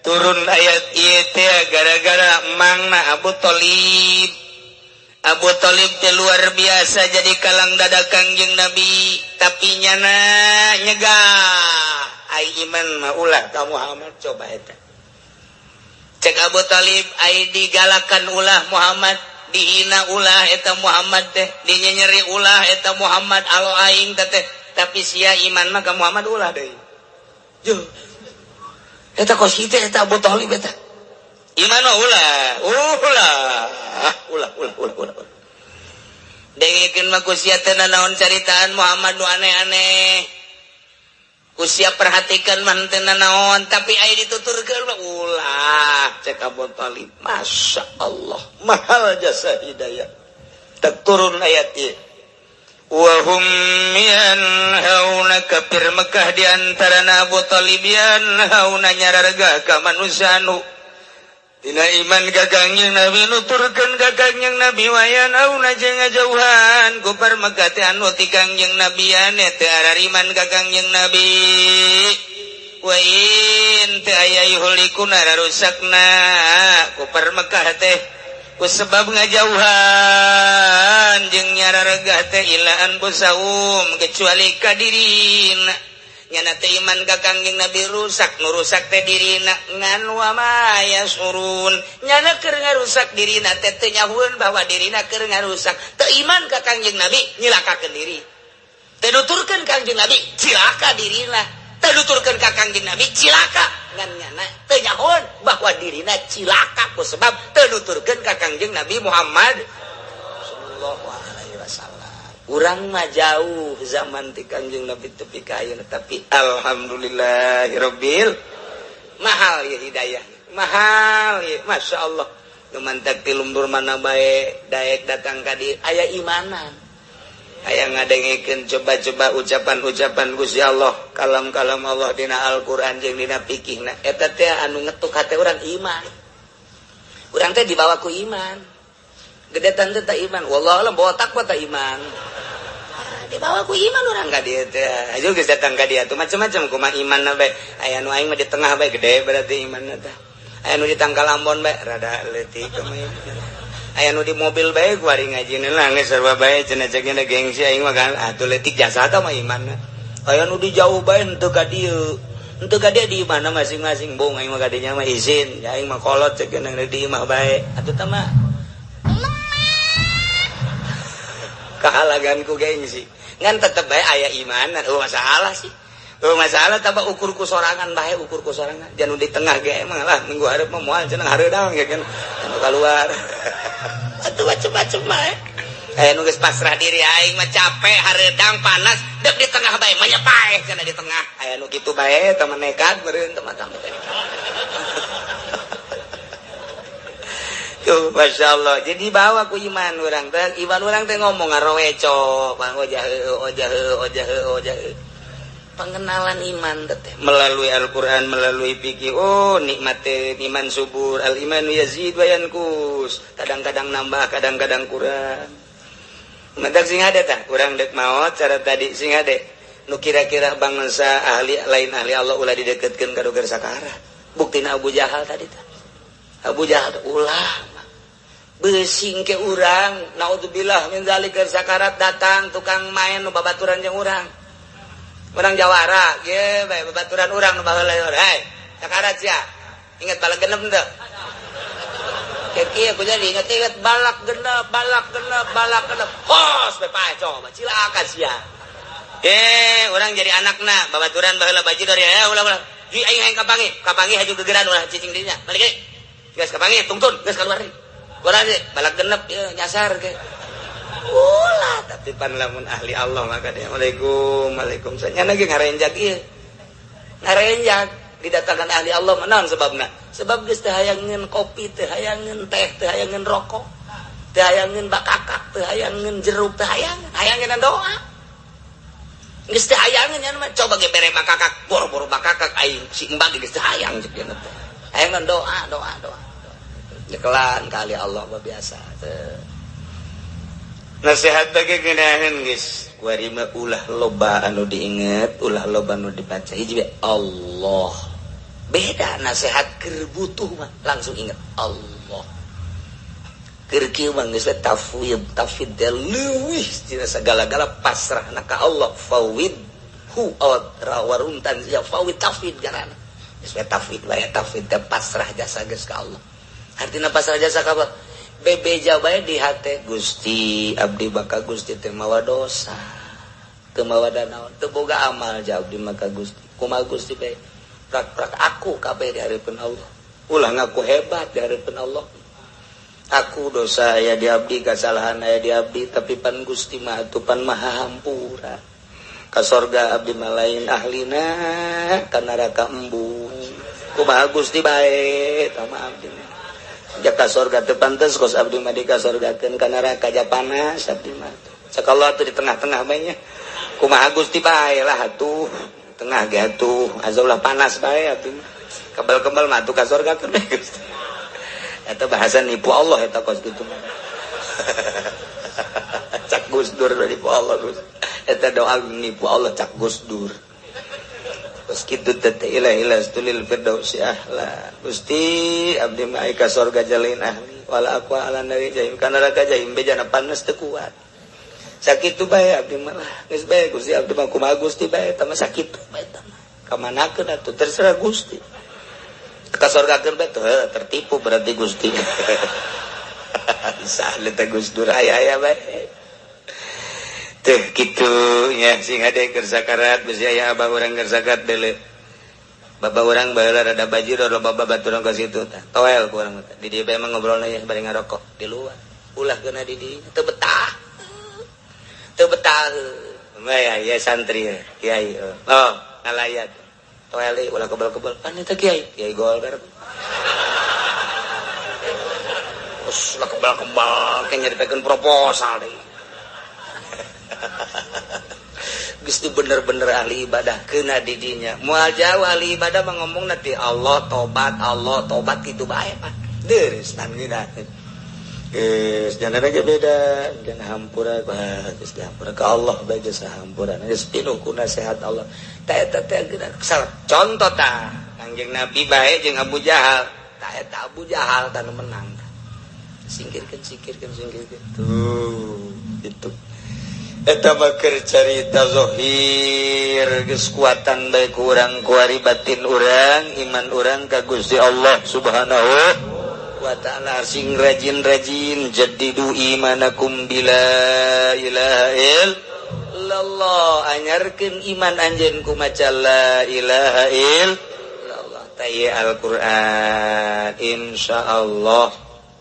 turun ayat ieu teh gara-gara mangna Abu Thalib. Abu Thalib teh luar biasa jadi kalang dada Kanjeng Nabi, tapi nyana nyegah. Ai iman mah ulah ka Muhammad coba eta. Cek Abu Thalib ai digalakan ulah Muhammad, dihina ulah eta Muhammad teh, dinyenyeri ulah eta Muhammad alo aing teh, tapi sia iman mah ka Muhammad ulah deui. Yo. Eta kosi teh eta Abu Thalib eta. Iman mah ulah. Dengikeun mah ku sia teh naon caritaan Muhammad nu aneh-aneh. Kusia perhatikan manten naon, tapi aya dituturkeun mah ulah. Cek Abu Thalib, masya Allah, mahal jasa hidayah. Tak turun ayat ieu. Wa hum yanhauna kafir Mekah di antarana Abu Thalib yanhauna nyararga ka manusia anu dina iman ka Kangjeng Nabi, nuturkeun ka Kangjeng Nabi wayanhauna jeung ngajauhan ku par Mekah teh anu ti Kangjeng Nabi ane teu arariman ka Kangjeng Nabi. Wa in teu aya yuhlikuna rusakna ku par Mekah teh ku sebab ngajauhan jeung nyararga teh ilaan busaum kecuali ka dirina. Nyana teh iman ka Kangjeng Nabi rusak, nu rusak teh dirina ngan wa ma yasurun. Nyana keur ngarusak dirina teh teu nyahueun bahwa dirina keur ngarusak. Teu iman ka Kangjeng Nabi nyilakakeun diri. Teu nuturkeun Kangjeng Nabi cilaka dirina. Teu nuturkeun ka Kangjeng Nabi cilaka ngan nyana teu nyahueun bahwa dirina cilaka ku sebab teu nuturkeun ka Kangjeng Nabi Muhammad sallallahu alaihi wasallam. Urang mah jauh zaman ti Kanjeng Nabi tepi ka ayeuna, tapi alhamdulillahirabbil mahal ya hidayah. Mahal ya, masya Allah. Numantak ti lumbur mana bae daek datang ka dieu aya imanan. Aya ngadengikeun coba-coba ucapan-ucapan Gusti Allah, kalam-kalam Allah dina Al-Qur'an jeung dina fikihna. Eta teh anu ngetuk hate urang iman. Urang teh dibawa ku iman. Gedetan teh iman. Wallah alam botak mah teh iman. Dibawa ku iman orang ka dieu teh. Ayo geus datang ka dieu tuh macam-macam kumaha imanna bae. Aya nu aing mah di tengah bae gede berarti imanna teh. Aya nu di Tangkal Ambon bae rada leutik kumaha. Aya nu di mobil bae kuari ngajina lah geus sarua bae cenah cekna gengsi aing mah kan atuh leutik jasa tah mah imanna. Aya nu di jauh bae henteu ka dieu. Henteu ka dieu di mana masing-masing bong aing mah ka dieu mah izin. Aing mah kolot cekna di imah bae. Atuh tah mah kahalagan ku gengsi. Ngan tetep bae aya imanan, masalah sih. Masalah tambah ukur ku sorangan bae, ukur ku sorangan. Jangan di tengah ge emang lah minggu hareup mah moal cenah hareudang ge kan. Anu keluar. Atuh macem-macem bae. Aya nu geus pasrah diri aing mah capek hareudang panas, dek di tengah bae menyepae cenah di tengah. Aya nu kitu bae teman nekat meureun teman-teman. Tuh, masya Allah. Jadi bawa ku iman orang teh, iman orang teh ngomong ngaroweco, bang ojah. pengenalan iman teh melalui Al-Qur'an, melalui fikih. Oh, nikmate iman subur, al-imanu yazid wa yanqus. Kadang-kadang nambah, kadang-kadang kurang. Mentak sing hade tah, urang dek maot cara tadi sing hade. Nu kira-kira bangsa ahli lain ahli Allah ulah dideketkeun ka doger sakara. Buktina Abu Jahal tadi tah. Abu Jahal ulah besing ke urang, naudzubillah min zalika sakarat datang tukang main nu babaturan jeung urang. Urang jawara, ge bae babaturan urang nu baheula urang. Hei, sakarat sia. Ingat balak genep teu? Kieu aku jadi ingat balak genep. Hos bae pae coba cilaka sia. Urang jadi anakna babaturan baheula bajidor ya ulah. Ji aing hayang kapangi haju gegeran ulah cicing dinya. Balik ge. Geus kapangi tungtun, geus kaluar deui. Urang ge balak genep ieu nyasar ge. Ulah tapi pan lamun ahli Allah maka dia waalaikumsalam nya ge ngarenjak ieu. Ngarenjak didatangkan ahli Allah naon sebabna? Sebab geus teu hayangeun kopi, teu hayangeun teh, teu hayangeun rokok, teu hayangeun bakakak, teu hayangeun jeruk, teu hayangeun doa. Geus teu hayangeun nya mah coba ge bere bakakak, boro-boro bakakak aing si embag geus teu hayang ceuk dia teh. Hayangeun doa. Nyekelan kali Allah biasa teu. Nasihat bagi geunaheun geus kuari mah ulah loba anu diinget, ulah loba anu dibaca. Hiji Allah. Beda nasihat keur butuh mah langsung ingat Allah. Keur kieu mah geus tafwid leuwih tina sagala-gala pasrahna ka Allah. Fawid hu rawaruntan ya fawid tafwid garana. Geus tafwid bae tafwid pasrah jasa geus ka Allah. Artina pasrah jasa ka Allah. Bebeja bae di hate Gusti abdi baka Gusti teu mawa dosa teu mawa danaon teu boga amal ja abdi maka Gusti kumaha Gusti bae prak-prak aku kabeh di hareupeun Allah ulah ngaku hebat di hareupeun Allah aku dosa aya di abdi kasalahan aya di abdi tapi pan Gusti mah atuh pan maha hampura ka sorga abdi mah lain ahlina ka neraka embung kumaha Gusti bae sama abdi jaka sorga teu pantes kos abdi mah dikasorgakeun ka neraka ja panas abdi mah. Sakallah teu di tengah-tengah bae nya. Kumaha Gusti bae lah atuh. Tengah ge atuh, azaulah panas bae abdi mah. Kebal-kebal mah atuh ka sorgakeun bae Gusti. Eta bahasa nipu Allah eta kos kitu mah. Cak Gusdur nipu Allah Gus. Eta doa nipu Allah cak Gusdur. Terus kitu teh ilah stulil firdaus ahla Gusti abdi mah ka surga jalin ahli wala aqwa ala nari jahim kana neraka jahim bejana panas teu kuat sakitu bae abdi mah geus bae Gusti abdi mah kumaha Gusti bae eta mah sakitu bae eta mah ka manakeun atuh terserah Gusti ka surga keur bae tertipu berarti Gusti sahle teh Gus Dur aya bae tuh gitu nya sing hade keur sakarat geus aya abah urang keur zakat deuleu baba urang baheula rada bajir loba babaturan ka situ tah toel ku urang teh di dieu bae mah ngobrolna ya bari ngarokok di luar ulah keuna di dieu teu betah mah ya santri kiai oh ngalayat toel deui ulah kebal-kebal pan eta kiai Golgar us ulah kebal-kebal ke nyaritakeun proposal deui Gusti bener-bener ahli ibadah kena didinya moal jauh ahli ibadah mah ngomong nanti Allah tobat gitu bae Pak deres nangina geus jangan aja beda jangan hampura geus hampura ka Allah bae geus hampura geus pinuh ku nasihat Allah tah eta teh contoh tah Kangjeng Nabi bae jeung Abu Jahal tah eta Abu Jahal tah menang singkirkeun tuh gitu eta mah keur carita zahir geus kuatan bae ku urang kuari batin urang iman urang ka Gusti Allah Subhanahu wa taala sing rajin-rajin jaddidu imanakum bila ilaha illallah anyarkeun iman anjeun ku maca la ilaha illallah taye Al-Qur'an insyaallah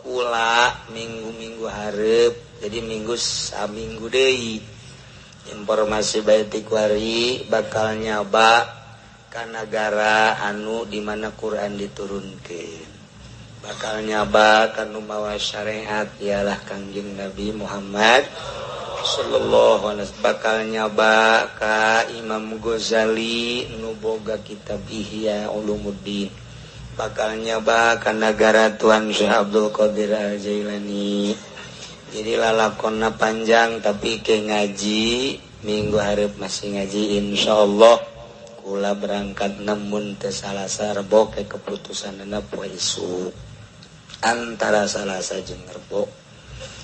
kula minggu-minggu hareup jadi minggu saminggu deui informasi baiti kuari bakal nyaba ka negara anu di mana Quran diturunkeun bakal nyaba ka nu mawa syariat ialah Kangjeng Nabi Muhammad sallallahu alaihi bakal nyaba ka Imam Ghazali nu boga kitab Ihya Ulumuddin, bakal nyaba ka negara Tuan Syekh Abdul Qadir Al-Jailani. Jadi lalakonna panjang tapi ke ngaji minggu hareup masih ngaji insyaallah. Kula berangkat namun teu Salasa Rebo ke keputusanna poe isuk antara Salasa jeung Rebo.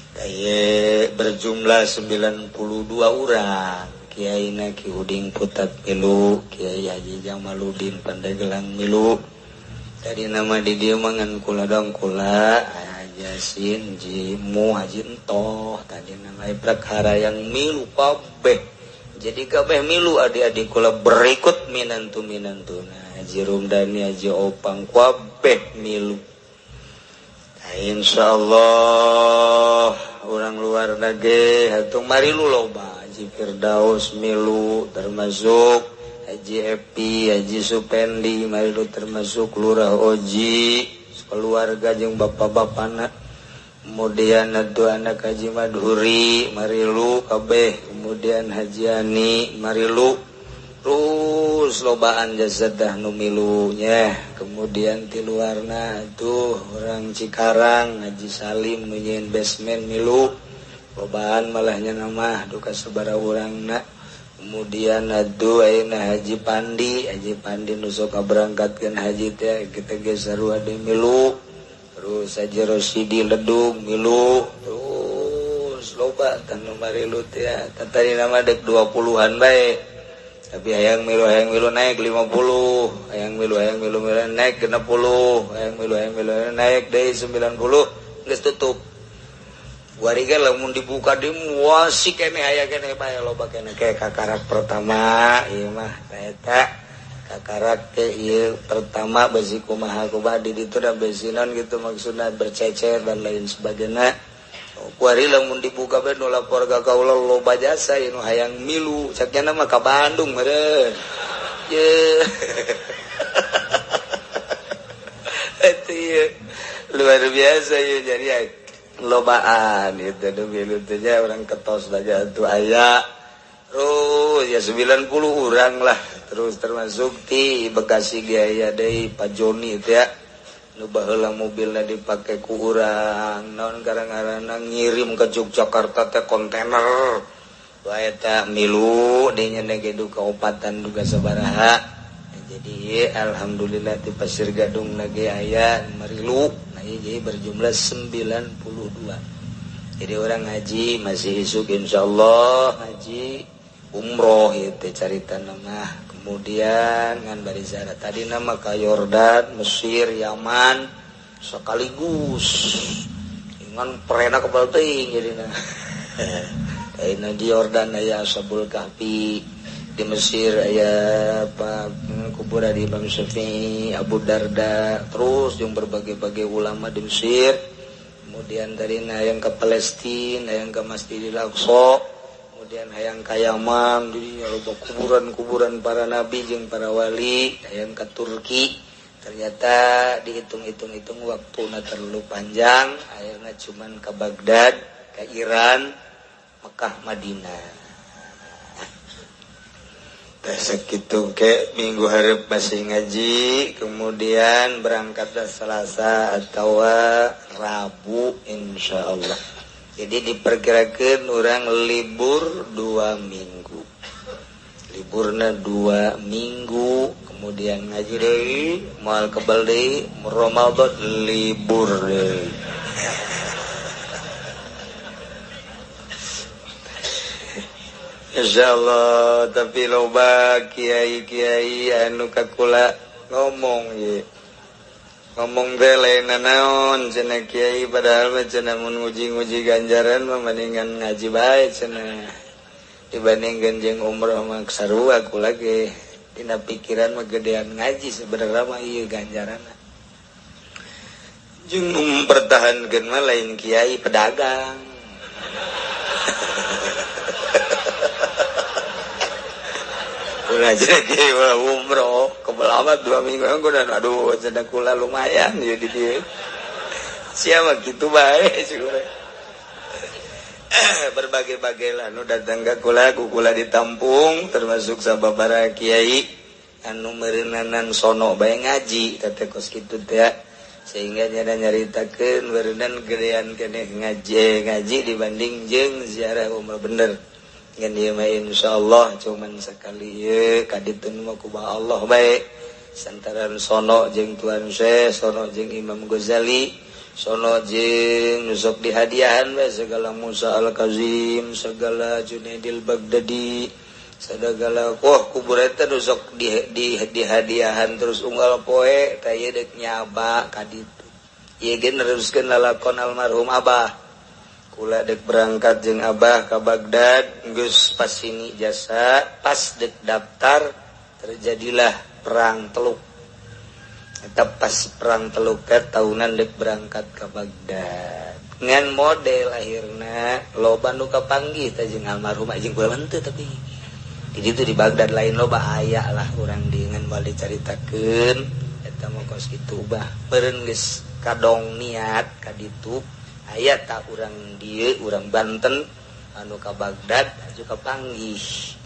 Kaye berjumlah 92 orang. Kiaina Ki Uding Putat milu, Kiai Haji Jamaluddin Pandeglang milu. Tadi nama di dieu mangan kula dong kula Haji Yasin Jimu Haji Entoh. Tadi nama perkara yang milu kabeh. Jadi kabeh milu adik-adik kula berikut minantuna Haji Rumdani Haji Opang kabeh milu. Insyaallah orang luar nage hatung marilu loba Haji Firdaus milu termasuk Haji Epi Haji Supendi marilu termasuk Lurah Oji keluarga jeung bapak-bapana. Kemudian adu anak Haji Madhuri marilu kabeh. Kemudian Haji Ani marilu terus lobaan jazadah nu milunya. Kemudian ti luarna tuh orang Cikarang Haji Salim nu nyeun basement milu lobaan malahnya nama duka sabaraha urangna. Kemudian adu ayeuna Haji Pandi nu sok berangkatkeun haji teh kita ge sarua de milu. Terus Haji Rosidi Ledung milu terus loba tanu marilu teh tadi nama dek 20-an bae. Tapi hayang milu naik 50, hayang milu naik 60, hayang milu naik deui 90, geus tutup. Wariga lamun dibuka di muasi keneh aya keneh bae loba keneh ke kakarak pertama ieu mah eta kakarak teh ieu pertama besi kumaha kumaha di ditu da besinan gitu maksudna bercecer dan lain sebagainya. Kuari lamun dibuka bae nu lapor ka kaula loba jasa anu hayang milu sakjana mah ka Bandung meureun. Ye. Eta luar biasa ya jadi lobaan itu do milu teh orang ketos saja atuh aya. Terus ya 90 orang lah terus termasuk ti Bekasi ge aya deui Pak Joni teh ya. Nu baheula mobilna dipake ku urang naon garang-garana ngirim ke Yogyakarta teh kontainer wae teh milu dinya ge duka opatan duga sabaraha. Jadi alhamdulillah ti Pasir Gadung ge aya marilu nah jadi berjumlah 92. Jadi orang haji masih isuk insyaallah haji umroh itu carita nama. Kemudian ngan bari ziarah tadi nama ka Yordan, Mesir, Yaman sekaligus. Ngan perena kebal teuing jadina. Ayeuna di Yordan aya Ashabul Kahfi, di Mesir aya apa kuburan di Imam Syafi'i, Abu Darda, terus yang berbagai-bagai ulama di Mesir. Kemudian tadi yang ke Palestina, yang ke Masjidil Aqsa. Kemudian hayang ka Yaman, jadi loba kuburan-kuburan para nabi jeung para wali, hayang ka Turki. Ternyata dihitung-hitung waktuna terlalu panjang, akhirnya cuman ke Baghdad, ke Iran, Mekah, Madinah. Sakitu ke minggu hareup masih ngaji, kemudian berangkat Selasa atau Rabu insyaallah. Jadi diperkirakan orang libur 2 minggu. Liburna 2 minggu, kemudian ngaji deui, moal kebal deui, Ramadan libur deui. Insyaallah tapi loba kiai-kiai anu kakula ngomong ye. Ngomong teh lain naon cenah kiai padahal mah cenah mun nguji-nguji ganjaran mah mendingan ngaji bae cenah dibandingkeun jeung umroh mah sarua kula ge dina pikiran mah gedean ngaji sebenarnya mah ieu ganjaranna jeung mempertahankeun mah lain kiai pedagang. Ulah jadi umroh kebelamat 2 minggu kudu aduh cenah kula lumayan ya di dieu. Sia mah kitu bae sih. berbagai-bagai lah nu datang ka kula kukula ditampung termasuk sababaraha kiai anu meureunnan sono bae ngaji teh kos kitu teh sehingga nyaritakeun meureunnan gedean keneh ngaji dibanding jeung ziarah umrah bener ngan ieu mah insyaallah cuman sakali ieu kaditu mah ku Allah bae santaran sono jeung Tuan Syekh sono jeung Imam Ghazali sono jeung nusok dihadiahan we segala Musa Al-Kazim segala Junaidil Baghdadi segala kubur eta nusok dihadiahan terus unggal poe taya deuk nyaba ka ditu ieu ge neruskeun lalakon almarhum Abah kula deuk berangkat jeung Abah ka Baghdad geus pas ini jasa pas deuk daftar terjadilah perang Teluk eta pas perang Teluk tahunan dek berangkat ke Baghdad ngan model akhirna loba nu kapanggih teh jeung almarhum jeung kula teu tapi di ditu di Baghdad lain loba aya lah urang dengan bali caritakeun eta mah kos kitu bah meureun geus kadong niat ka ditu aya ta urang dieu urang Banten anu ka Baghdad aju kapanggih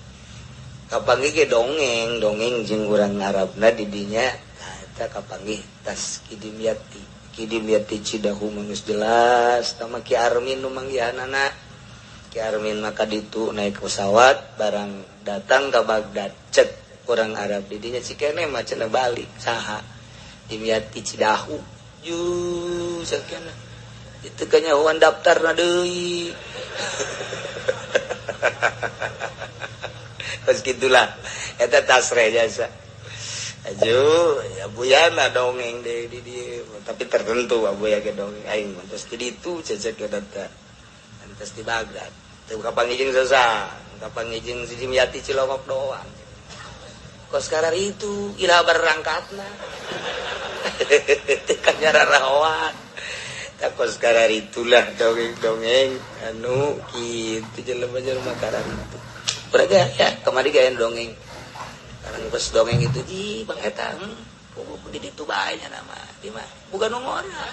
ge dongeng jeung urang Arabna di dinya eta kapanggih tas Kidimyati Cidahu geus jelas tama Ki Armin nu manggihanana Ki Armin maka ditu naik pesawat barang datang ke Baghdad cek orang Arab di dinya cikene mah cenah balik saha Dimyati Cidahu ju sakena itu kanyahoan daftarna deui pas gitulah eta tasre jasa ajo ya buyana dongeng deh di dia tapi tertentu abuya ge dongeng aing terus di ditu cecek ke data terus di Baghdad teu kapanggih jeung sasa kapanggih jeung si Dimyati Cilongok doang kos karar itu ila berangkatna tekan nyararawan tak kos karar itulah dongeng anu kitu jelema-jelema karar itu beragam ya kemari gaya dongeng karena pas dongeng itu bang eta di ditu bae nya nama di mah bukan ngora